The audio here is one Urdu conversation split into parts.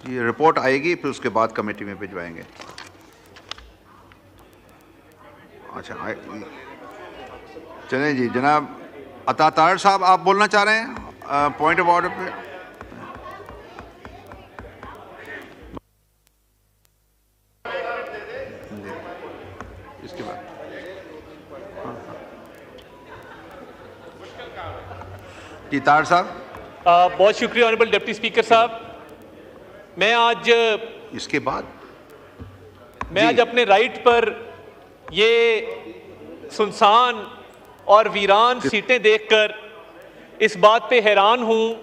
یہ رپورٹ آئے گی پھر اس کے بعد کمیٹی میں بھجوائیں گے. اچھا چلیں جی. جناب عطا طاہر صاحب آپ بولنا چاہ رہے ہیں پوائنٹ آف آرڈر پہ؟ اس کے بعد جی طاہر صاحب. بہت شکریہ آنریبل ڈپٹی اسپیکر صاحب. میں آج اس کے بعد آج اپنے رائٹ پر یہ سنسان اور ویران سیٹیں دیکھ کر اس بات پہ حیران ہوں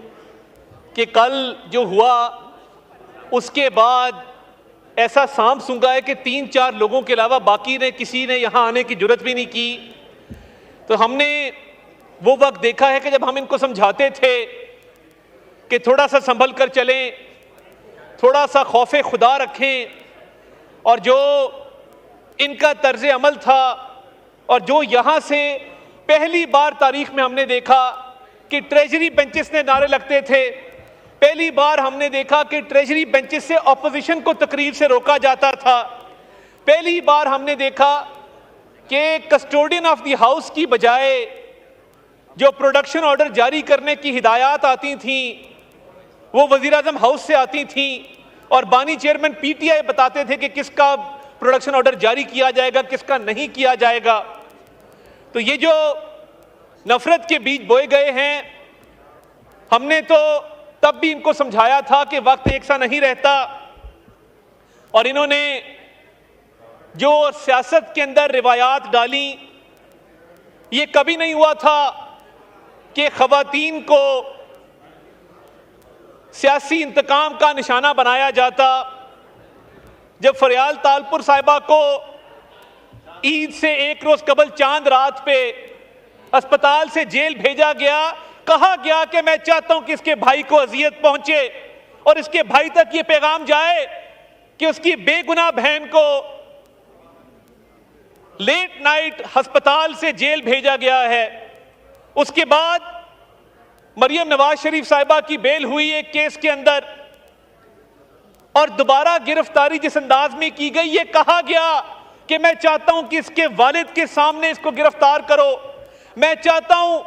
کہ کل جو ہوا اس کے بعد ایسا سانپ سونگھا ہے کہ 3-4 لوگوں کے علاوہ باقی نے کسی نے یہاں آنے کی جرات بھی نہیں کی. تو ہم نے وہ وقت دیکھا ہے کہ جب ہم ان کو سمجھاتے تھے کہ تھوڑا سا سنبھل کر چلیں, تھوڑا سا خوف خدا رکھیں, اور جو ان کا طرز عمل تھا اور جو یہاں سے پہلی بار تاریخ میں ہم نے دیکھا کہ ٹریجری بینچز نے نعرے لگتے تھے, پہلی بار ہم نے دیکھا کہ ٹریجری بینچز سے اپوزیشن کو تقریر سے روکا جاتا تھا, پہلی بار ہم نے دیکھا کہ کسٹوڈین آف دی ہاؤس کی بجائے جو پروڈکشن آرڈر جاری کرنے کی ہدایات آتی تھیں وہ وزیر اعظم ہاؤس سے آتی تھیں, اور بانی چیئرمین پی ٹی آئی بتاتے تھے کہ کس کا پروڈکشن آرڈر جاری کیا جائے گا, کس کا نہیں کیا جائے گا. تو یہ جو نفرت کے بیج بوئے گئے ہیں, ہم نے تو تب بھی ان کو سمجھایا تھا کہ وقت ایک سا نہیں رہتا, اور انہوں نے جو سیاست کے اندر روایات ڈالی, یہ کبھی نہیں ہوا تھا کہ خواتین کو سیاسی انتقام کا نشانہ بنایا جاتا. جب فریال تالپور صاحبہ کو عید سے ایک روز قبل چاند رات پہ اسپتال سے جیل بھیجا گیا, کہا گیا کہ میں چاہتا ہوں کہ اس کے بھائی کو اذیت پہنچے اور اس کے بھائی تک یہ پیغام جائے کہ اس کی بے گناہ بہن کو لیٹ نائٹ ہسپتال سے جیل بھیجا گیا ہے. اس کے بعد مریم نواز شریف صاحبہ کی بیل ہوئی ایک کیس کے اندر, اور دوبارہ گرفتاری جس انداز میں کی گئی, یہ کہا گیا کہ میں چاہتا ہوں کہ اس کے والد کے سامنے اس کو گرفتار کرو, میں چاہتا ہوں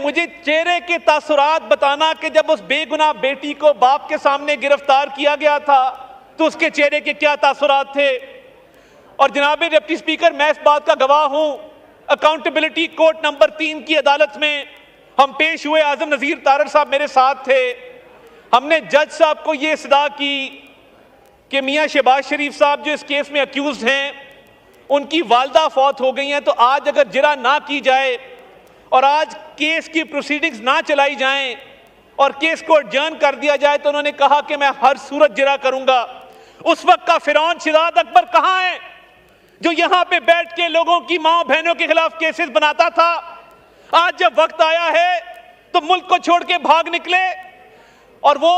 مجھے چہرے کے تاثرات بتانا کہ جب اس بے گناہ بیٹی کو باپ کے سامنے گرفتار کیا گیا تھا تو اس کے چہرے کے کیا تاثرات تھے. اور جناب ڈپٹی اسپیکر, میں اس بات کا گواہ ہوں, اکاؤنٹیبلٹی کورٹ نمبر 3 کی عدالت میں ہم پیش ہوئے, اعظم نذیر طارر صاحب میرے ساتھ تھے. ہم نے جج صاحب کو یہ صدا کی کہ میاں شہباز شریف صاحب جو اس کیس میں اکیوزڈ ہیں, ان کی والدہ فوت ہو گئی ہیں, تو آج اگر جرا نہ کی جائے اور آج کیس کی پروسیڈنگز نہ چلائی جائیں اور کیس کو ایڈجرن کر دیا جائے, تو انہوں نے کہا کہ میں ہر صورت جرا کروں گا. اس وقت کا فرعون شہزاد اکبر کہاں ہے جو یہاں پہ بیٹھ کے لوگوں کی ماں بہنوں کے خلاف کیسز بناتا تھا؟ آج جب وقت آیا ہے تو ملک کو چھوڑ کے بھاگ نکلے, اور وہ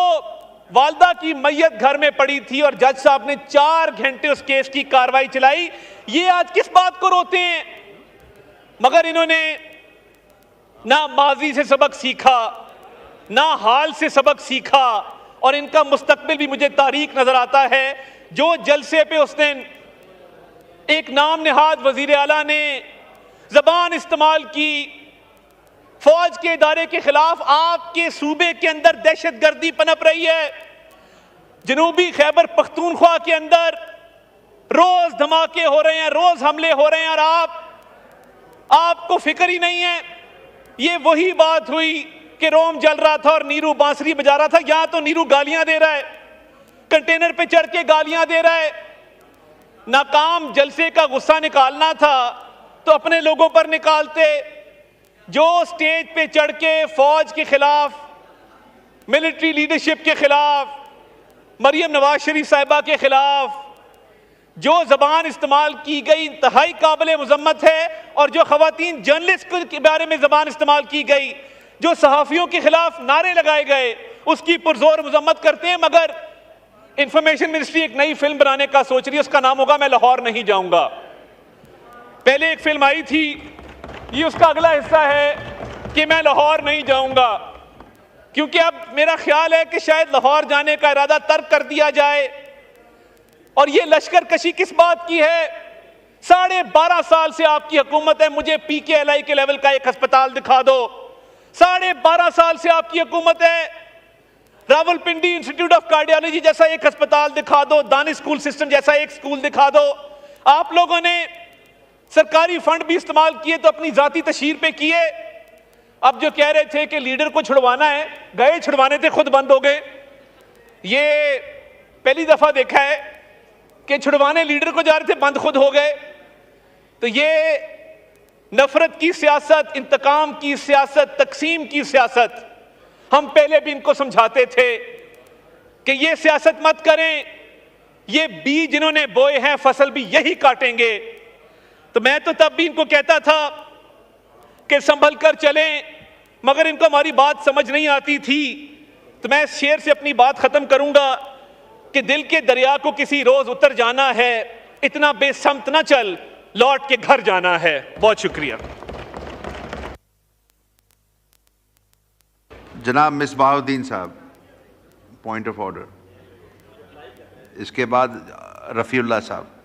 والدہ کی میت گھر میں پڑی تھی اور جج صاحب نے 4 گھنٹے اس کیس کی کاروائی چلائی. یہ آج کس بات کو روتے ہیں؟ مگر انہوں نے نہ ماضی سے سبق سیکھا, نہ حال سے سبق سیکھا, اور ان کا مستقبل بھی مجھے تاریک نظر آتا ہے. جو جلسے پہ اس دن ایک نام نہاد وزیر اعلیٰ نے زبان استعمال کی فوج کے ادارے کے خلاف, آپ کے صوبے کے اندر دہشت گردی پنپ رہی ہے, جنوبی خیبر پختونخوا کے اندر روز دھماکے ہو رہے ہیں, روز حملے ہو رہے ہیں, اور آپ کو فکر ہی نہیں ہے. یہ وہی بات ہوئی کہ روم جل رہا تھا اور نیرو بانسری بجا رہا تھا. یہاں تو نیرو گالیاں دے رہا ہے, کنٹینر پہ چڑھ کے گالیاں دے رہا ہے. ناکام جلسے کا غصہ نکالنا تھا تو اپنے لوگوں پر نکالتے. جو سٹیج پہ چڑھ کے فوج کے خلاف, ملٹری لیڈرشپ کے خلاف, مریم نواز شریف صاحبہ کے خلاف جو زبان استعمال کی گئی انتہائی قابل مذمت ہے, اور جو خواتین جرنلسٹ کے بارے میں زبان استعمال کی گئی, جو صحافیوں کے خلاف نعرے لگائے گئے, اس کی پرزور مذمت کرتے ہیں. مگر انفارمیشن منسٹری ایک نئی فلم بنانے کا سوچ رہی ہے, اس کا نام ہوگا میں لاہور نہیں جاؤں گا. پہلے ایک فلم آئی تھی, یہ اس کا اگلا حصہ ہے کہ میں لاہور نہیں جاؤں گا، کیونکہ اب میرا خیال ہے کہ شاید لاہور جانے کا ارادہ ترک کر دیا جائے۔ اور یہ لشکر کشی کس بات کی ہے؟ 12.5 سال سے آپ کی حکومت ہے، مجھے پی کے ایل آئی کے لیول کا ایک ہسپتال دکھا دو۔ 12.5 سال سے آپ کی حکومت ہے، Rawal Pindi institute of cardiology جیسا ایک ہسپتال دکھا دو، دانش اسکول سسٹم جیسا ایک اسکول دکھا دو۔ آپ لوگوں نے سرکاری فنڈ بھی استعمال کیے تو اپنی ذاتی تشہیر پہ کیے۔ اب جو کہہ رہے تھے کہ لیڈر کو چھڑوانا ہے، گئے چھڑوانے تھے، خود بند ہو گئے۔ یہ پہلی دفعہ دیکھا ہے کہ چھڑوانے لیڈر کو جا رہے تھے، بند خود ہو گئے۔ تو یہ نفرت کی سیاست، انتقام کی سیاست، تقسیم کی سیاست، ہم پہلے بھی ان کو سمجھاتے تھے کہ یہ سیاست مت کریں، یہ بیج جنہوں نے بوئے ہیں فصل بھی یہی کاٹیں گے۔ تو میں تو تب بھی ان کو کہتا تھا کہ سنبھل کر چلیں، مگر ان کو ہماری بات سمجھ نہیں آتی تھی۔ تو میں اس شعر سے اپنی بات ختم کروں گا کہ دل کے دریا کو کسی روز اتر جانا ہے، اتنا بے سمت نہ چل، لوٹ کے گھر جانا ہے۔ بہت شکریہ۔ جناب مصباح الدین صاحب، پوائنٹ آف آرڈر، اس کے بعد رفیع اللہ صاحب۔